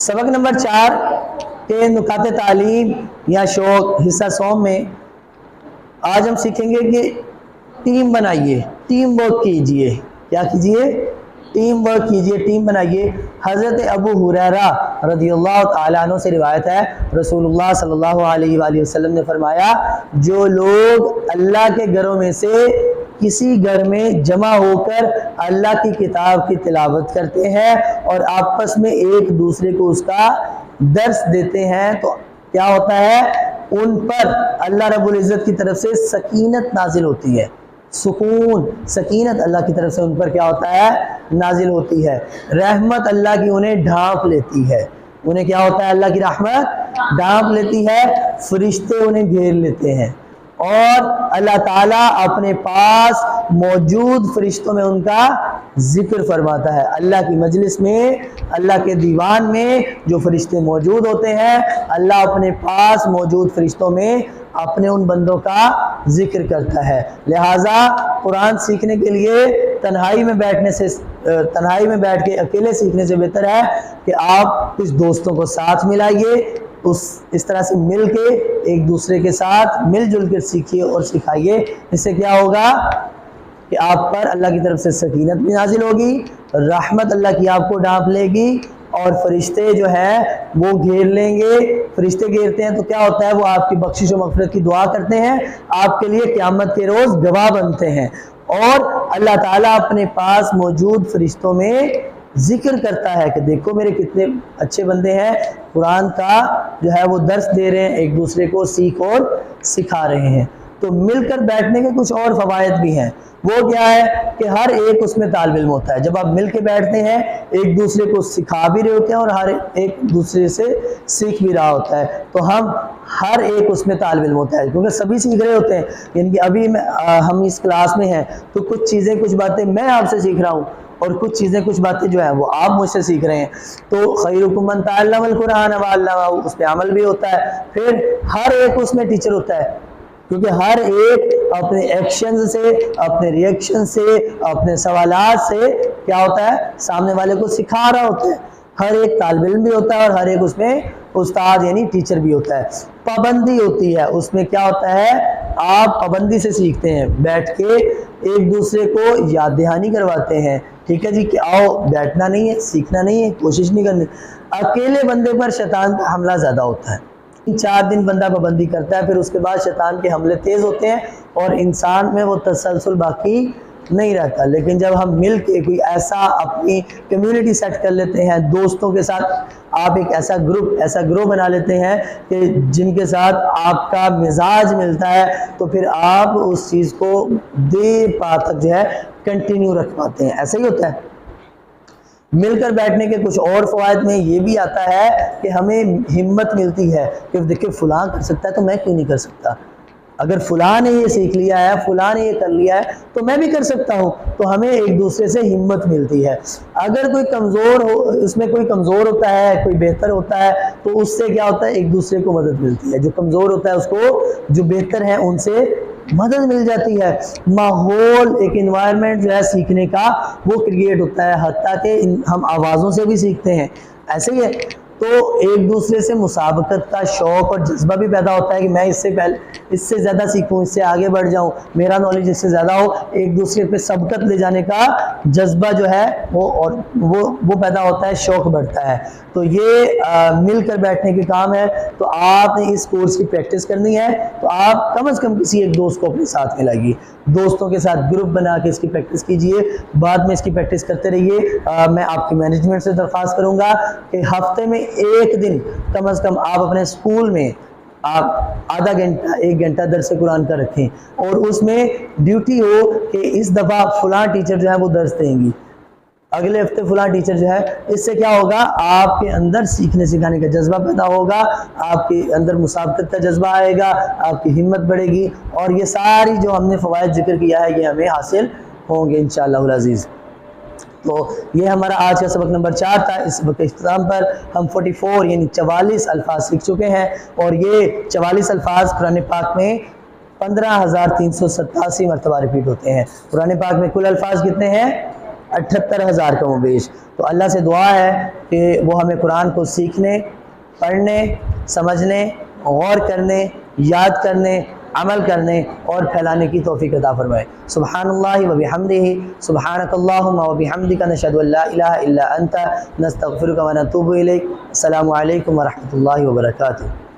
सबक नंबर 4 के नुकाते तालीम या शौक हिस्सा सौम में आज हम सीखेंगे कि टीम बनाइए, टीम वर्क कीजिए। क्या कीजिए? टीम वर्क कीजिए, टीम बनाइए। हज़रत अबू हुरैरा रज़ियल्लाहु ताला अन्हु से रिवायत है, रसूलुल्लाह सल्लल्लाहु अलैहि वसल्लम ने फरमाया, जो लोग अल्लाह के घरों में से किसी घर में जमा होकर अल्लाह की किताब की तिलावत करते हैं और आपस में एक दूसरे को उसका दर्स देते हैं, तो क्या होता है? उन पर अल्लाह रब्बुल इज़्ज़त की तरफ से सकीनत नाजिल होती है। सुकून, सकीनत अल्लाह की तरफ से उन पर क्या होता है? नाजिल होती है। रहमत अल्लाह की उन्हें ढांप लेती है। उन्हें क्या होता है? अल्लाह की रहमत ढांप लेती है। फरिश्ते उन्हें घेर लेते हैं और अल्लाह ताला अपने पास मौजूद फरिश्तों में उनका जिक्र फरमाता है। अल्लाह की मजलिस में, अल्लाह के दीवान में जो फरिश्ते मौजूद होते हैं, अल्लाह अपने पास मौजूद फरिश्तों में अपने उन बंदों का जिक्र करता है। लिहाजा कुरान सीखने के लिए तन्हाई में बैठ के अकेले सीखने से बेहतर है कि आप कुछ दोस्तों को साथ मिलाइए, इस तरह से मिल के एक दूसरे के साथ मिलजुल कर सीखिए और सिखाइए। इससे क्या होगा कि आप पर अल्लाह की तरफ से सकीनत भी नाजिल होगी, रहमत अल्लाह की आपको ढांप लेगी और फरिश्ते जो है वो घेर लेंगे। फरिश्ते घेरते हैं तो क्या होता है? वो आपकी बख्शिश और मग़फ़िरत की दुआ करते हैं, आपके लिए क़यामत के रोज़ गवाह बनते हैं और अल्लाह ताला अपने पास मौजूद फरिश्तों में जिक्र करता है कि देखो मेरे कितने अच्छे बंदे हैं, कुरान का जो है वो दर्स दे रहे हैं, एक दूसरे को सीख और सिखा रहे हैं। तो मिलकर बैठने के कुछ और फ़वाइद भी हैं। वो क्या है कि हर एक उसमें तालिब इल्म होता है। जब आप मिल के बैठते हैं, एक दूसरे को सिखा भी रहे होते हैं और हर एक दूसरे से सीख भी रहा होता है, तो हम हर एक उसमें तालिब इल्म होता है, क्योंकि सभी सीख रहे होते हैं। यानी कि अभी हम इस क्लास में हैं तो कुछ चीज़ें, कुछ बातें मैं आपसे सीख रहा हूँ और कुछ चीज़ें, कुछ बातें जो है वो आप मुझसे सीख रहे हैं। तो खैरुकुम मन तअल्लमल कुरान व अल्लमहु, उस पर अमल भी होता है। फिर हर एक उसमें टीचर होता है, क्योंकि हर एक अपने एक्शन से, अपने रिएक्शन से, अपने सवालात से क्या होता है? सामने वाले को सिखा रहा होता है। हर एक तालिब इल्म भी होता है और हर एक उसमें उस्ताद यानी टीचर भी होता है। पाबंदी होती है, उसमें क्या होता है? आप पाबंदी से सीखते हैं, बैठ के एक दूसरे को याद दहानी करवाते हैं। ठीक है जी, कि आओ, बैठना नहीं है, सीखना नहीं है, कोशिश नहीं करनी। अकेले बंदे पर शैतान का हमला ज़्यादा होता है। 4 दिन बंदा पाबंदी करता है, फिर उसके बाद शैतान के हमले तेज़ होते हैं और इंसान में वो तसलसल बाकी नहीं रहता। लेकिन जब हम मिल के कोई ऐसा अपनी कम्युनिटी सेट कर लेते हैं, दोस्तों के साथ आप एक ऐसा ग्रुप बना लेते हैं कि जिनके साथ आपका मिजाज मिलता है, तो फिर आप उस चीज़ को देर पार तक जो है कंटिन्यू रख पाते हैं। ऐसा ही होता है। मिलकर बैठने के कुछ और फ़वाइद में ये भी आता है कि हमें हिम्मत मिलती है कि देखिए फ़लाँ कर सकता है तो मैं क्यों नहीं कर सकता। अगर फ़लाँ ने ये सीख लिया है, फ़लाँ ने ये कर लिया है, तो मैं भी कर सकता हूँ। तो हमें एक दूसरे से हिम्मत मिलती है। अगर कोई कमज़ोर हो, इसमें कोई कमज़ोर होता है, कोई बेहतर होता है, तो उससे क्या होता है? एक दूसरे को मदद मिलती है। जो कमज़ोर होता है उसको जो बेहतर है उनसे मदद मिल जाती है। माहौल, एक इन्वायरमेंट जो है सीखने का वो क्रिएट होता है। हत्ता कि हम आवाज़ों से भी सीखते हैं, ऐसे ही है। तो एक दूसरे से मुसाबकत का शौक़ और जज्बा भी पैदा होता है कि मैं इससे ज़्यादा सीखूं, इससे आगे बढ़ जाऊं, मेरा नॉलेज इससे ज़्यादा हो। एक दूसरे पे सबकत ले जाने का जज्बा जो है वो पैदा होता है, शौक़ बढ़ता है। तो ये मिलकर बैठने के काम है। तो आपने इस कोर्स की प्रैक्टिस करनी है तो आप कम से कम किसी एक दोस्त को अपने साथ में लाइए, दोस्तों के साथ ग्रुप बना के इसकी प्रैक्टिस कीजिए। बाद में इसकी प्रैक्टिस करते रहिए। मैं आपकी मैनेजमेंट से दरख्वास्त करूँगा कि हफ्ते में एक दिन कम से कम आप अपने स्कूल में आप आधा घंटा 1 घंटा दर्स कुरान का रखें और उसमें ड्यूटी हो कि इस दफ़ा फ़लाँ टीचर जो है वो दर्स देंगी, अगले हफ्ते फ़लाँ टीचर जो है। इससे क्या होगा? आपके अंदर सीखने सिखाने का जज्बा पैदा होगा, आपके अंदर मुसाबकत का जज्बा आएगा, आपकी हिम्मत बढ़ेगी और ये सारी जो हमने फ़वाइद जिक्र किया है ये हमें हासिल होंगे इंशाअल्लाह अज़ीज़। तो ये हमारा आज का सबक नंबर 4 था। इस सबक के इख्तिताम पर हम 44 यानी 44 अल्फाज सीख चुके हैं और ये 44 अल्फाज कुरान पाक में 15,387 मरतबा रिपीट होते हैं। कुरान पाक में कुल अल्फाज कितने हैं? 78,000 کم و بیش۔ تو اللہ سے دعا ہے کہ وہ ہمیں قرآن کو سیکھنے، پڑھنے، سمجھنے، غور کرنے، یاد کرنے، عمل کرنے اور پھیلانے کی توفیق عطا فرمائے۔ سبحان اللہ و بحمدہ، سبحانک اللہم و بحمدک، نشہد ان لا الہ الا انت، نستغفرک و نتوب الیک۔ السلام علیکم ورحمۃ اللہ وبرکاتہ۔